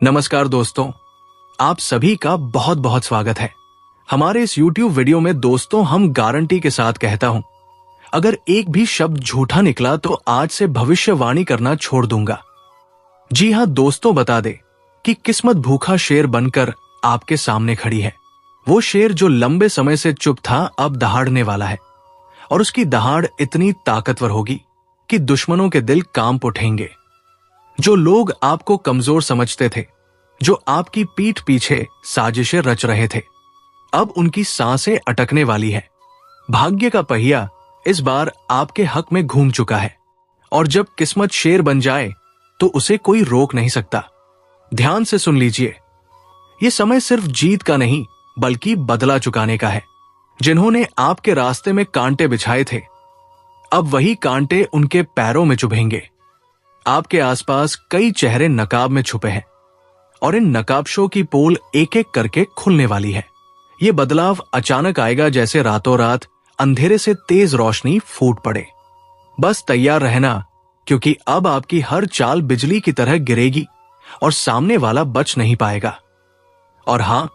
नमस्कार दोस्तों, आप सभी का बहुत बहुत स्वागत है। हमारे इस YouTube वीडियो में दोस्तों हम गारंटी के साथ कहता हूं, अगर एक भी शब्द झूठा निकला तो आज से भविष्यवाणी करना छोड़ दूंगा। जी हां दोस्तों, बता दे कि किस्मत भूखा शेर बनकर आपके सामने खड़ी है। वो शेर जो लंबे समय से चुप था अब दहाड़ने वाला है, और उसकी दहाड़ इतनी ताकतवर होगी कि दुश्मनों के दिल कांप उठेंगे। जो लोग आपको कमजोर समझते थे, जो आपकी पीठ पीछे साजिशें रच रहे थे, अब उनकी सांसें अटकने वाली है। भाग्य का पहिया इस बार आपके हक में घूम चुका है, और जब किस्मत शेर बन जाए तो उसे कोई रोक नहीं सकता। ध्यान से सुन लीजिए, ये समय सिर्फ जीत का नहीं बल्कि बदला चुकाने का है। जिन्होंने आपके रास्ते में कांटे बिछाए थे, अब वही कांटे उनके पैरों में चुभेंगे। आपके आसपास कई चेहरे नकाब में छुपे हैं, और इन नकाबशों की पोल एक एक करके खुलने वाली है। ये बदलाव अचानक आएगा जैसे रातों रात अंधेरे से तेज रोशनी फूट पड़े। बस तैयार रहना, क्योंकि अब आपकी हर चाल बिजली की तरह गिरेगी और सामने वाला बच नहीं पाएगा। और हां,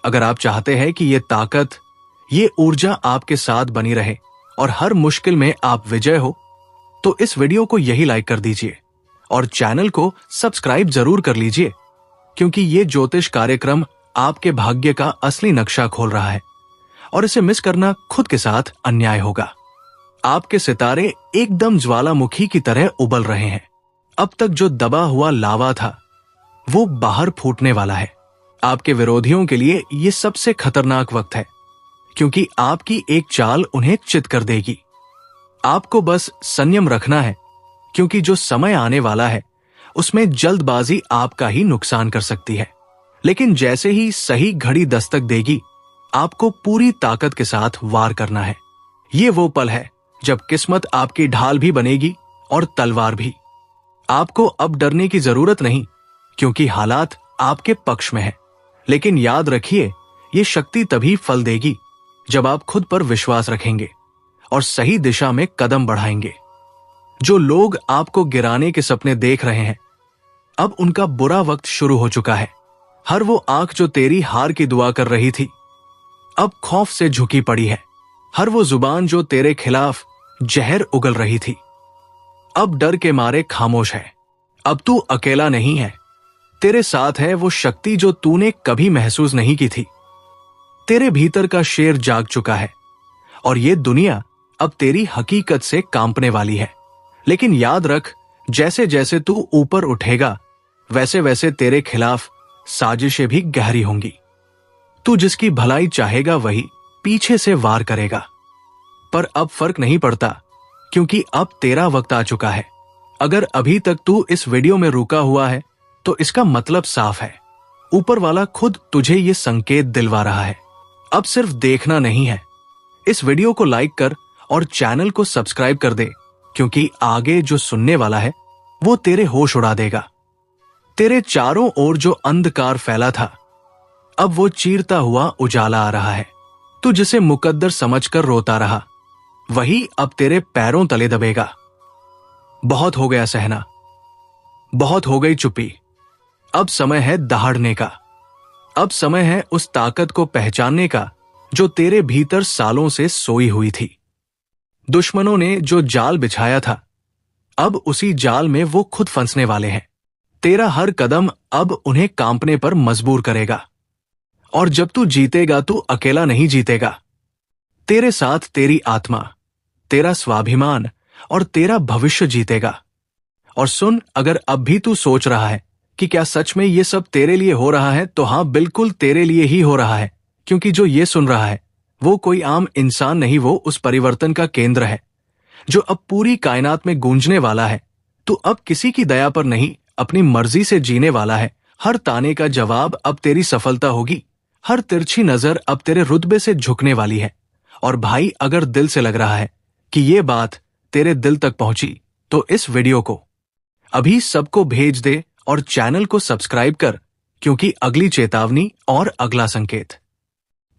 अगर आप चाहते हैं कि ये ताकत, ये ऊर्जा आपके साथ बनी रहे और हर मुश्किल में आप विजय हो, तो इस वीडियो को यही लाइक कर दीजिए और चैनल को सब्सक्राइब जरूर कर लीजिए, क्योंकि ये ज्योतिष कार्यक्रम आपके भाग्य का असली नक्शा खोल रहा है, और इसे मिस करना खुद के साथ अन्याय होगा। आपके सितारे एकदम ज्वालामुखी की तरह उबल रहे हैं। अब तक जो दबा हुआ लावा था वो बाहर फूटने वाला है। आपके विरोधियों के लिए ये सबसे खतरनाक वक्त है, क्योंकि आपकी एक चाल उन्हें चित कर देगी। आपको बस संयम रखना है, क्योंकि जो समय आने वाला है उसमें जल्दबाजी आपका ही नुकसान कर सकती है। लेकिन जैसे ही सही घड़ी दस्तक देगी, आपको पूरी ताकत के साथ वार करना है। ये वो पल है जब किस्मत आपकी ढाल भी बनेगी और तलवार भी। आपको अब डरने की जरूरत नहीं, क्योंकि हालात आपके पक्ष में है। लेकिन याद रखिए, ये शक्ति तभी फल देगी जब आप खुद पर विश्वास रखेंगे और सही दिशा में कदम बढ़ाएंगे। जो लोग आपको गिराने के सपने देख रहे हैं, अब उनका बुरा वक्त शुरू हो चुका है। हर वो आंख जो तेरी हार की दुआ कर रही थी, अब खौफ से झुकी पड़ी है। हर वो जुबान जो तेरे खिलाफ जहर उगल रही थी, अब डर के मारे खामोश है। अब तू अकेला नहीं है, तेरे साथ है वो शक्ति जो तूने कभी महसूस नहीं की थी। तेरे भीतर का शेर जाग चुका है, और ये दुनिया अब तेरी हकीकत से कांपने वाली है। लेकिन याद रख, जैसे जैसे तू ऊपर उठेगा, वैसे वैसे तेरे खिलाफ साजिशें भी गहरी होंगी। तू जिसकी भलाई चाहेगा वही पीछे से वार करेगा। पर अब फर्क नहीं पड़ता, क्योंकि अब तेरा वक्त आ चुका है। अगर अभी तक तू इस वीडियो में रुका हुआ है, तो इसका मतलब साफ है, ऊपर वाला खुद तुझे ये संकेत दिलवा रहा है। अब सिर्फ देखना नहीं है। इस वीडियो को लाइक कर और चैनल को सब्सक्राइब कर दे, क्योंकि आगे जो सुनने वाला है वो तेरे होश उड़ा देगा। तेरे चारों ओर जो अंधकार फैला था, अब वो चीरता हुआ उजाला आ रहा है। तू जिसे मुकद्दर समझकर रोता रहा, वही अब तेरे पैरों तले दबेगा। बहुत हो गया सहना, बहुत हो गई चुप्पी। अब समय है दहाड़ने का। अब समय है उस ताकत को पहचानने का जो तेरे भीतर सालों से सोई हुई थी। दुश्मनों ने जो जाल बिछाया था, अब उसी जाल में वो खुद फंसने वाले हैं। तेरा हर कदम अब उन्हें कांपने पर मजबूर करेगा। और जब तू जीतेगा, तू अकेला नहीं जीतेगा। तेरे साथ तेरी आत्मा, तेरा स्वाभिमान और तेरा भविष्य जीतेगा। और सुन, अगर अब भी तू सोच रहा है कि क्या सच में ये सब तेरे लिए हो रहा है, तो हां, बिल्कुल तेरे लिए ही हो रहा है। क्योंकि जो ये सुन रहा है वो कोई आम इंसान नहीं, वो उस परिवर्तन का केंद्र है जो अब पूरी कायनात में गूंजने वाला है। तू अब किसी की दया पर नहीं, अपनी मर्जी से जीने वाला है। हर ताने का जवाब अब तेरी सफलता होगी। हर तिरछी नजर अब तेरे रुतबे से झुकने वाली है। और भाई, अगर दिल से लग रहा है कि ये बात तेरे दिल तक पहुंची, तो इस वीडियो को अभी सबको भेज दे और चैनल को सब्सक्राइब कर, क्योंकि अगली चेतावनी और अगला संकेत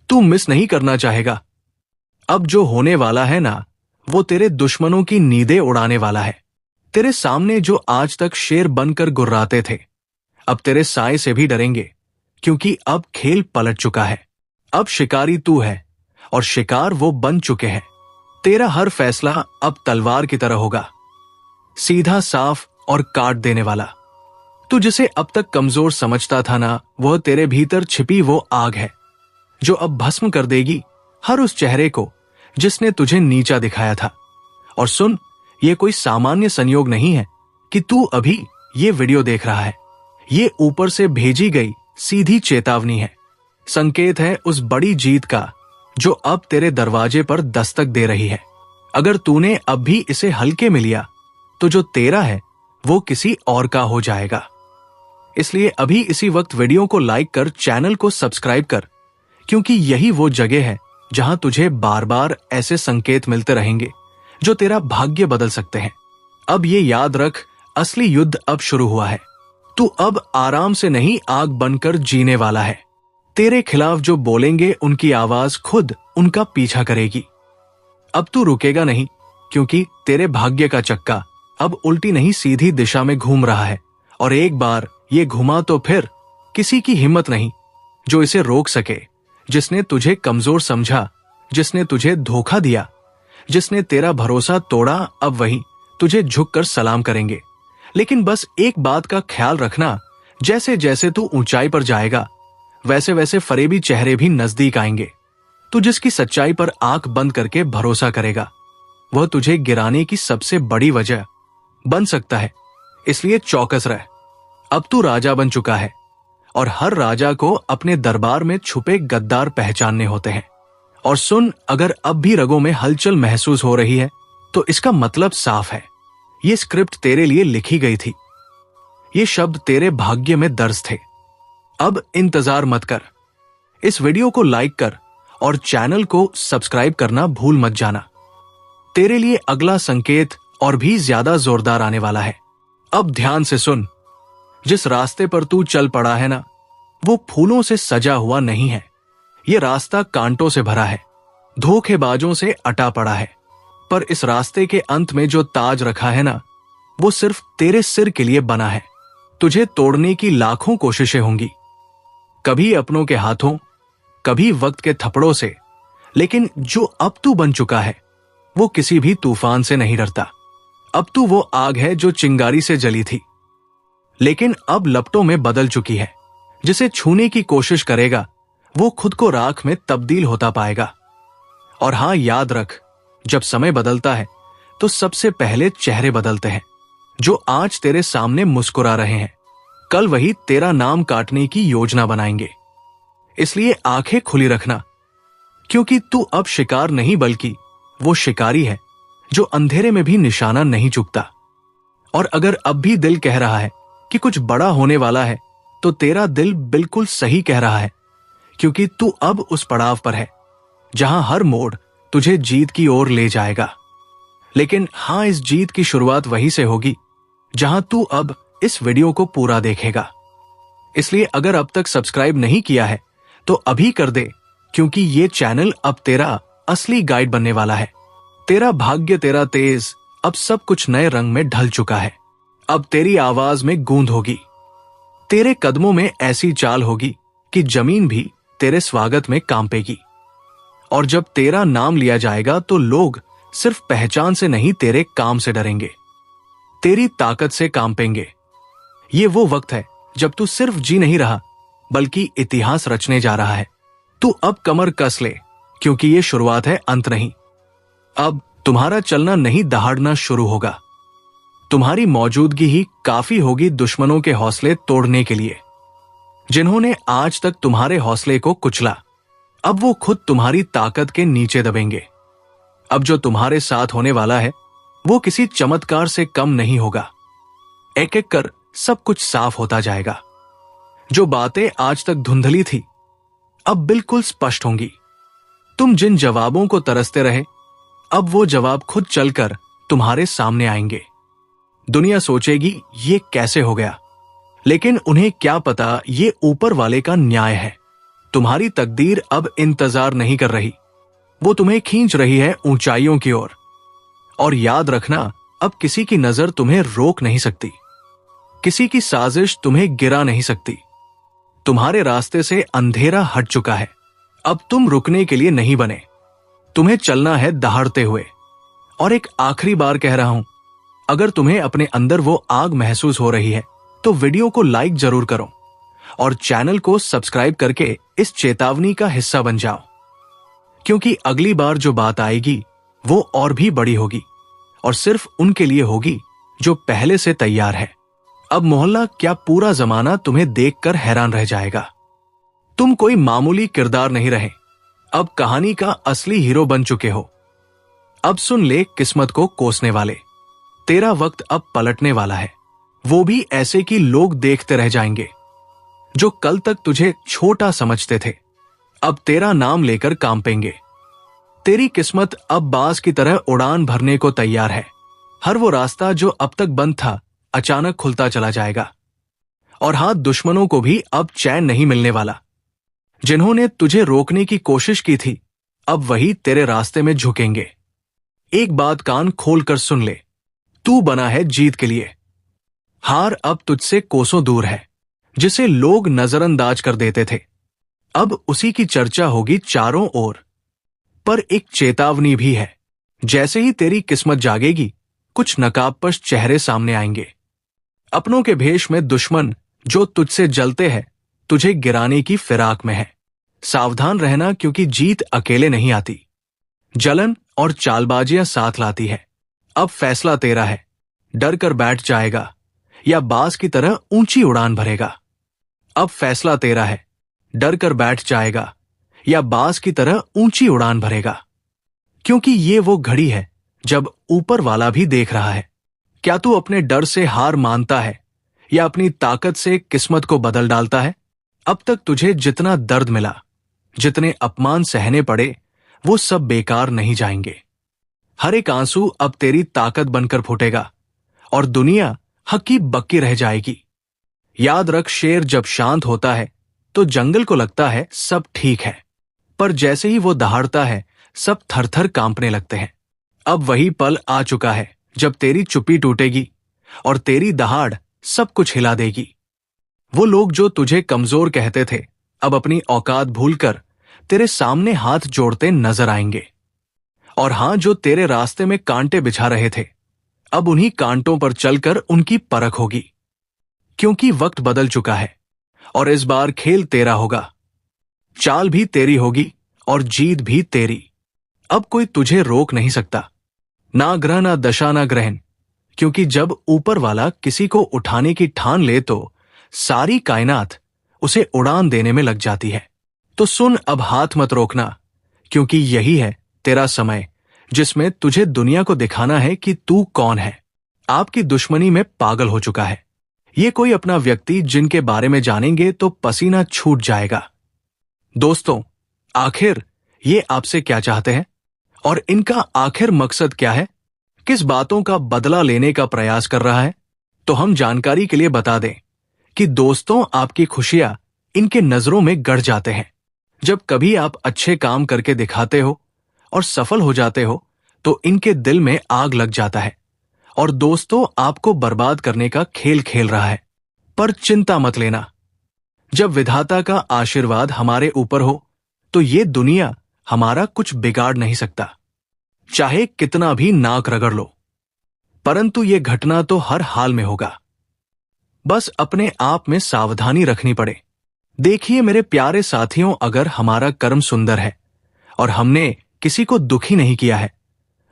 तू मिस नहीं करना चाहेगा। अब जो होने वाला है ना, वो तेरे दुश्मनों की नींदें उड़ाने वाला है। तेरे सामने जो आज तक शेर बनकर गुर्राते थे, अब तेरे साए से भी डरेंगे, क्योंकि अब खेल पलट चुका है। अब शिकारी तू है और शिकार वो बन चुके हैं। तेरा हर फैसला अब तलवार की तरह होगा, सीधा, साफ और काट देने वाला। तू जिसे अब तक कमजोर समझता था ना, वह तेरे भीतर छिपी वो आग है जो अब भस्म कर देगी हर उस चेहरे को जिसने तुझे नीचा दिखाया था। और सुन, ये कोई सामान्य संयोग नहीं है कि तू अभी ये वीडियो देख रहा है। ये ऊपर से भेजी गई सीधी चेतावनी है, संकेत है उस बड़ी जीत का जो अब तेरे दरवाजे पर दस्तक दे रही है। अगर तूने अब भी इसे हल्के में लिया तो जो तेरा है वो किसी और का हो जाएगा। इसलिए अभी इसी वक्त वीडियो को लाइक कर चैनल को सब्सक्राइब कर, क्योंकि यही वो जगह है जहां तुझे बार बार ऐसे संकेत मिलते रहेंगे जो तेरा भाग्य बदल सकते हैं। अब ये याद रख, असली युद्ध अब शुरू हुआ है। तू अब आराम से नहीं, आग बनकर जीने वाला है। तेरे खिलाफ जो बोलेंगे उनकी आवाज खुद उनका पीछा करेगी। अब तू रुकेगा नहीं, क्योंकि तेरे भाग्य का चक्का अब उल्टी नहीं सीधी दिशा में घूम रहा है। और एक बार ये घुमा तो फिर किसी की हिम्मत नहीं जो इसे रोक सके। जिसने तुझे कमजोर समझा, जिसने तुझे धोखा दिया, जिसने तेरा भरोसा तोड़ा, अब वही तुझे झुककर सलाम करेंगे। लेकिन बस एक बात का ख्याल रखना, जैसे जैसे तू ऊंचाई पर जाएगा वैसे वैसे फरेबी चेहरे भी नजदीक आएंगे। तू जिसकी सच्चाई पर आंख बंद करके भरोसा करेगा, वह तुझे गिराने की सबसे बड़ी वजह बन सकता है। इसलिए चौकस रह। अब तू राजा बन चुका है और हर राजा को अपने दरबार में छुपे गद्दार पहचानने होते हैं। और सुन, अगर अब भी रगों में हलचल महसूस हो रही है तो इसका मतलब साफ है, ये स्क्रिप्ट तेरे लिए लिखी गई थी। ये शब्द तेरे भाग्य में दर्ज थे। अब इंतजार मत कर, इस वीडियो को लाइक कर और चैनल को सब्सक्राइब करना भूल मत जाना। तेरे लिए अगला संकेत और भी ज्यादा जोरदार आने वाला है। अब ध्यान से सुन, जिस रास्ते पर तू चल पड़ा है ना, वो फूलों से सजा हुआ नहीं है। ये रास्ता कांटों से भरा है, धोखेबाजों से अटा पड़ा है। पर इस रास्ते के अंत में जो ताज रखा है ना, वो सिर्फ तेरे सिर के लिए बना है। तुझे तोड़ने की लाखों कोशिशें होंगी, कभी अपनों के हाथों, कभी वक्त के थप्पड़ों से, लेकिन जो अब तू बन चुका है वो किसी भी तूफान से नहीं डरता। अब तू वो आग है जो चिंगारी से जली थी, लेकिन अब लपटों में बदल चुकी है। जिसे छूने की कोशिश करेगा वो खुद को राख में तब्दील होता पाएगा। और हां, याद रख, जब समय बदलता है तो सबसे पहले चेहरे बदलते हैं। जो आज तेरे सामने मुस्कुरा रहे हैं, कल वही तेरा नाम काटने की योजना बनाएंगे। इसलिए आंखें खुली रखना, क्योंकि तू अब शिकार नहीं बल्कि वो शिकारी है जो अंधेरे में भी निशाना नहीं चुकता। और अगर अब भी दिल कह रहा है कि कुछ बड़ा होने वाला है, तो तेरा दिल बिल्कुल सही कह रहा है, क्योंकि तू अब उस पड़ाव पर है जहां हर मोड़ तुझे जीत की ओर ले जाएगा। लेकिन हां, इस जीत की शुरुआत वहीं से होगी जहां तू अब इस वीडियो को पूरा देखेगा। इसलिए अगर अब तक सब्सक्राइब नहीं किया है तो अभी कर दे, क्योंकि ये चैनल अब तेरा असली गाइड बनने वाला है। तेरा भाग्य, तेरा तेज, अब सब कुछ नए रंग में ढल चुका है। अब तेरी आवाज में गूंज होगी, तेरे कदमों में ऐसी चाल होगी कि जमीन भी तेरे स्वागत में कांपेगी। और जब तेरा नाम लिया जाएगा तो लोग सिर्फ पहचान से नहीं, तेरे काम से डरेंगे, तेरी ताकत से कांपेंगे। ये वो वक्त है जब तू सिर्फ जी नहीं रहा बल्कि इतिहास रचने जा रहा है। तू अब कमर कस ले, क्योंकि ये शुरुआत है, अंत नहीं। अब तुम्हारा चलना नहीं, दहाड़ना शुरू होगा। तुम्हारी मौजूदगी ही काफी होगी दुश्मनों के हौसले तोड़ने के लिए। जिन्होंने आज तक तुम्हारे हौसले को कुचला, अब वो खुद तुम्हारी ताकत के नीचे दबेंगे। अब जो तुम्हारे साथ होने वाला है वो किसी चमत्कार से कम नहीं होगा। एक एक कर सब कुछ साफ होता जाएगा। जो बातें आज तक धुंधली थी अब बिल्कुल स्पष्ट होंगी। तुम जिन जवाबों को तरसते रहे, अब वो जवाब खुद चलकर तुम्हारे सामने आएंगे। दुनिया सोचेगी ये कैसे हो गया, लेकिन उन्हें क्या पता ये ऊपर वाले का न्याय है। तुम्हारी तकदीर अब इंतजार नहीं कर रही, वो तुम्हें खींच रही है ऊंचाइयों की ओर। और याद रखना, अब किसी की नजर तुम्हें रोक नहीं सकती। किसी की साजिश तुम्हें गिरा नहीं सकती। तुम्हारे रास्ते से अंधेरा हट चुका है। अब तुम रुकने के लिए नहीं बने, तुम्हें चलना है दहाड़ते हुए। और एक आखिरी बार कह रहा हूं, अगर तुम्हें अपने अंदर वो आग महसूस हो रही है तो वीडियो को लाइक जरूर करो और चैनल को सब्सक्राइब करके इस चेतावनी का हिस्सा बन जाओ, क्योंकि अगली बार जो बात आएगी वो और भी बड़ी होगी और सिर्फ उनके लिए होगी जो पहले से तैयार है। अब मोहल्ला क्या पूरा जमाना तुम्हें देखकर हैरान रह जाएगा। तुम कोई मामूली किरदार नहीं रहे, अब कहानी का असली हीरो बन चुके हो। अब सुन ले किस्मत को कोसने वाले, तेरा वक्त अब पलटने वाला है। वो भी ऐसे कि लोग देखते रह जाएंगे। जो कल तक तुझे छोटा समझते थे अब तेरा नाम लेकर कांपेंगे। तेरी किस्मत अब बाज की तरह उड़ान भरने को तैयार है। हर वो रास्ता जो अब तक बंद था अचानक खुलता चला जाएगा। और हाथ दुश्मनों को भी अब चैन नहीं मिलने वाला। जिन्होंने तुझे रोकने की कोशिश की थी अब वही तेरे रास्ते में झुकेंगे। एक बात कान खोल कर सुन ले, तू बना है जीत के लिए। हार अब तुझसे कोसों दूर है। जिसे लोग नजरअंदाज कर देते थे अब उसी की चर्चा होगी चारों ओर। पर एक चेतावनी भी है, जैसे ही तेरी किस्मत जागेगी कुछ नकाबपोश चेहरे सामने आएंगे। अपनों के भेष में दुश्मन जो तुझसे जलते हैं तुझे गिराने की फिराक में है। सावधान रहना, क्योंकि जीत अकेले नहीं आती, जलन और चालबाजियां साथ लाती है। अब फैसला तेरा है, डर कर बैठ जाएगा या बाज की तरह ऊंची उड़ान भरेगा। अब फैसला तेरा है, डर कर बैठ जाएगा या बाज की तरह ऊंची उड़ान भरेगा। क्योंकि ये वो घड़ी है जब ऊपर वाला भी देख रहा है। क्या तू अपने डर से हार मानता है या अपनी ताकत से किस्मत को बदल डालता है? अब तक तुझे जितना दर्द मिला, जितने अपमान सहने पड़े, वो सब बेकार नहीं जाएंगे। हर एक आंसू अब तेरी ताकत बनकर फूटेगा और दुनिया हक्की बक्की रह जाएगी। याद रख, शेर जब शांत होता है तो जंगल को लगता है सब ठीक है, पर जैसे ही वो दहाड़ता है सब थरथर कांपने लगते हैं। अब वही पल आ चुका है जब तेरी चुप्पी टूटेगी और तेरी दहाड़ सब कुछ हिला देगी। वो लोग जो तुझे कमजोर कहते थे अब अपनी औकात भूलकर तेरे सामने हाथ जोड़ते नजर आएंगे। और हां, जो तेरे रास्ते में कांटे बिछा रहे थे अब उन्हीं कांटों पर चलकर उनकी परख होगी। क्योंकि वक्त बदल चुका है और इस बार खेल तेरा होगा। चाल भी तेरी होगी और जीत भी तेरी। अब कोई तुझे रोक नहीं सकता, ना ग्रह ना दशा ना ग्रहण। क्योंकि जब ऊपर वाला किसी को उठाने की ठान ले तो सारी कायनात उसे उड़ान देने में लग जाती है। तो सुन, अब हाथ मत रोकना, क्योंकि यही है तेरा समय जिसमें तुझे दुनिया को दिखाना है कि तू कौन है। आपकी दुश्मनी में पागल हो चुका है ये कोई अपना व्यक्ति जिनके बारे में जानेंगे तो पसीना छूट जाएगा। दोस्तों, आखिर ये आपसे क्या चाहते हैं और इनका आखिर मकसद क्या है? किस बातों का बदला लेने का प्रयास कर रहा है? तो हम जानकारी के लिए बता दें कि दोस्तों, आपकी खुशियां इनके नजरों में गड़ जाते हैं। जब कभी आप अच्छे काम करके दिखाते हो और सफल हो जाते हो तो इनके दिल में आग लग जाता है और दोस्तों आपको बर्बाद करने का खेल खेल रहा है। पर चिंता मत लेना, जब विधाता का आशीर्वाद हमारे ऊपर हो तो ये दुनिया हमारा कुछ बिगाड़ नहीं सकता, चाहे कितना भी नाक रगड़ लो। परंतु ये घटना तो हर हाल में होगा, बस अपने आप में सावधानी रखनी पड़े। देखिए मेरे प्यारे साथियों, अगर हमारा कर्म सुंदर है और हमने किसी को दुखी नहीं किया है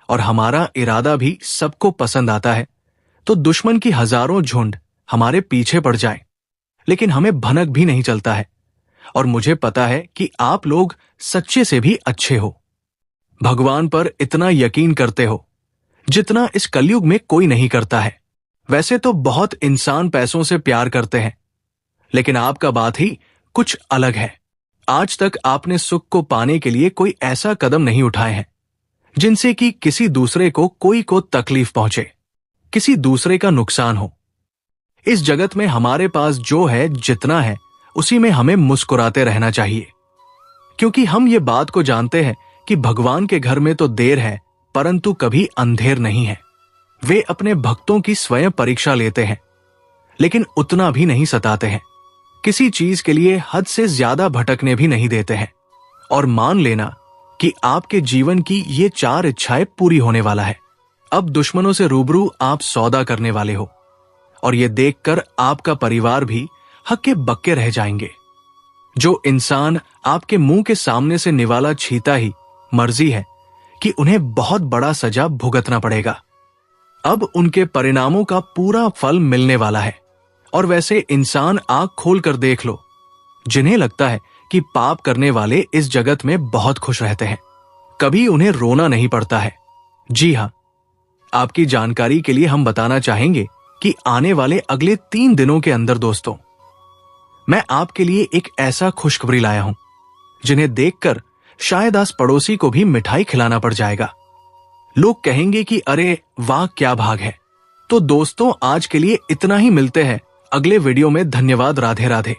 और हमारा इरादा भी सबको पसंद आता है तो दुश्मन की हजारों झुंड हमारे पीछे पड़ जाएं, लेकिन हमें भनक भी नहीं चलता है। और मुझे पता है कि आप लोग सच्चे से भी अच्छे हो, भगवान पर इतना यकीन करते हो जितना इस कलयुग में कोई नहीं करता है। वैसे तो बहुत इंसान पैसों से प्यार करते हैं, लेकिन आपका बात ही कुछ अलग है। आज तक आपने सुख को पाने के लिए कोई ऐसा कदम नहीं उठाए हैं जिनसे कि किसी दूसरे को तकलीफ पहुंचे, किसी दूसरे का नुकसान हो। इस जगत में हमारे पास जो है, जितना है, उसी में हमें मुस्कुराते रहना चाहिए, क्योंकि हम ये बात को जानते हैं कि भगवान के घर में तो देर है परंतु कभी अंधेर नहीं है। वे अपने भक्तों की स्वयं परीक्षा लेते हैं, लेकिन उतना भी नहीं सताते हैं। किसी चीज के लिए हद से ज्यादा भटकने भी नहीं देते हैं। और मान लेना कि आपके जीवन की ये 4 इच्छाएं पूरी होने वाला है। अब दुश्मनों से रूबरू आप सौदा करने वाले हो, और ये देखकर आपका परिवार भी हक्के बक्के रह जाएंगे। जो इंसान आपके मुंह के सामने से निवाला छीता ही मर्जी है कि उन्हें बहुत बड़ा सजा भुगतना पड़ेगा। अब उनके परिणामों का पूरा फल मिलने वाला है। और वैसे इंसान आंख खोल कर देख लो, जिन्हें लगता है कि पाप करने वाले इस जगत में बहुत खुश रहते हैं, कभी उन्हें रोना नहीं पड़ता है। जी हां, आपकी जानकारी के लिए हम बताना चाहेंगे कि आने वाले अगले 3 दिनों के अंदर दोस्तों, मैं आपके लिए एक ऐसा खुशखबरी लाया हूं जिन्हें देखकर शायद आस पड़ोसी को भी मिठाई खिलाना पड़ जाएगा। लोग कहेंगे कि अरे वाह क्या भाग है। तो दोस्तों, आज के लिए इतना ही। मिलते हैं अगले वीडियो में। धन्यवाद। राधे राधे।